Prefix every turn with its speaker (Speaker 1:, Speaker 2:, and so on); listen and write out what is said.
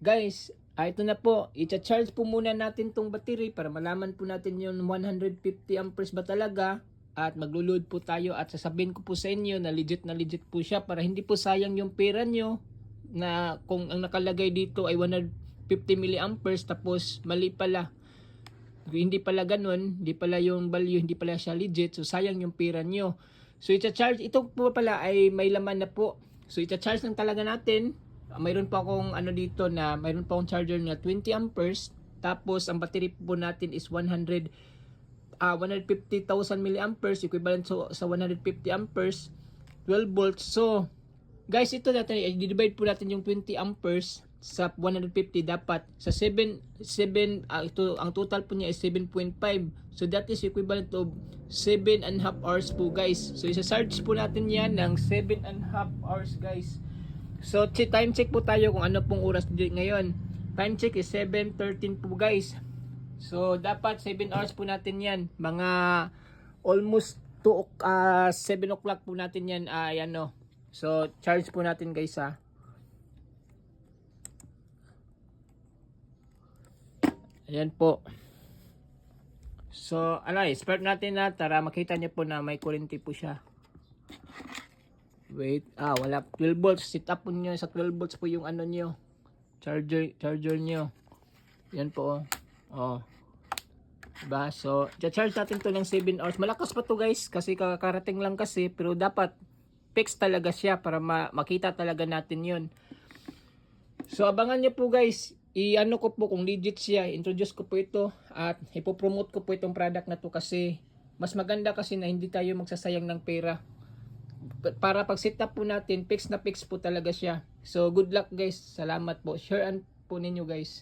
Speaker 1: Guys, ito na po. I-charge po muna natin tong battery para malaman po natin yung 150 amperes ba talaga. At maglo-load po tayo at sasabihin ko po sa inyo na legit po siya para hindi po sayang yung pera nyo na kung ang nakalagay dito ay 150 milliamperes tapos mali pala. Hindi pala ganun, hindi pala yung value, hindi pala siya legit. So sayang yung pera nyo. So i-charge, ito po pala ay may laman na po. So i-charge lang talaga natin. Mayroon pa akong ano dito na mayroon pa akong charger na 20 amperes. Tapos ang battery po natin is 150,000 milliamperes equivalent sa 150 amperes 12 volts. So guys, ito natin i-divide po natin yung 20 amperes sa 150 dapat sa 7 ito ang total po niya is 7.5. So that is equivalent to 7.5 hours po guys. So isa-charge po natin yan ng 7.5 hours guys. So time check po tayo kung ano pong oras ngayon. Time check is 7:13 po guys. So dapat 7 hours po natin yan. Mga almost 7 o'clock po natin yan ano. So charge po natin guys ha. Ayan po. So start natin na para makita niyo po na may kuryente po siya. Wait, wala 12 volts. Set up po niyo sa 12 volts po yung ano niyo. Charger niyo. Yan po oh. Diba? So, charge natin to ng 7 hours. Malakas pa to guys kasi kakarating lang kasi pero dapat fix talaga siya para makita talaga natin 'yon. So, abangan niyo po guys. I-ano ko po kung legit siya. Introduce ko po ito at ipopromote ko po itong product na to kasi mas maganda kasi na hindi tayo magsasayang ng pera. Para pag setup po natin, fix na fix po talaga siya. So good luck guys. Salamat po. Share po ninyo guys.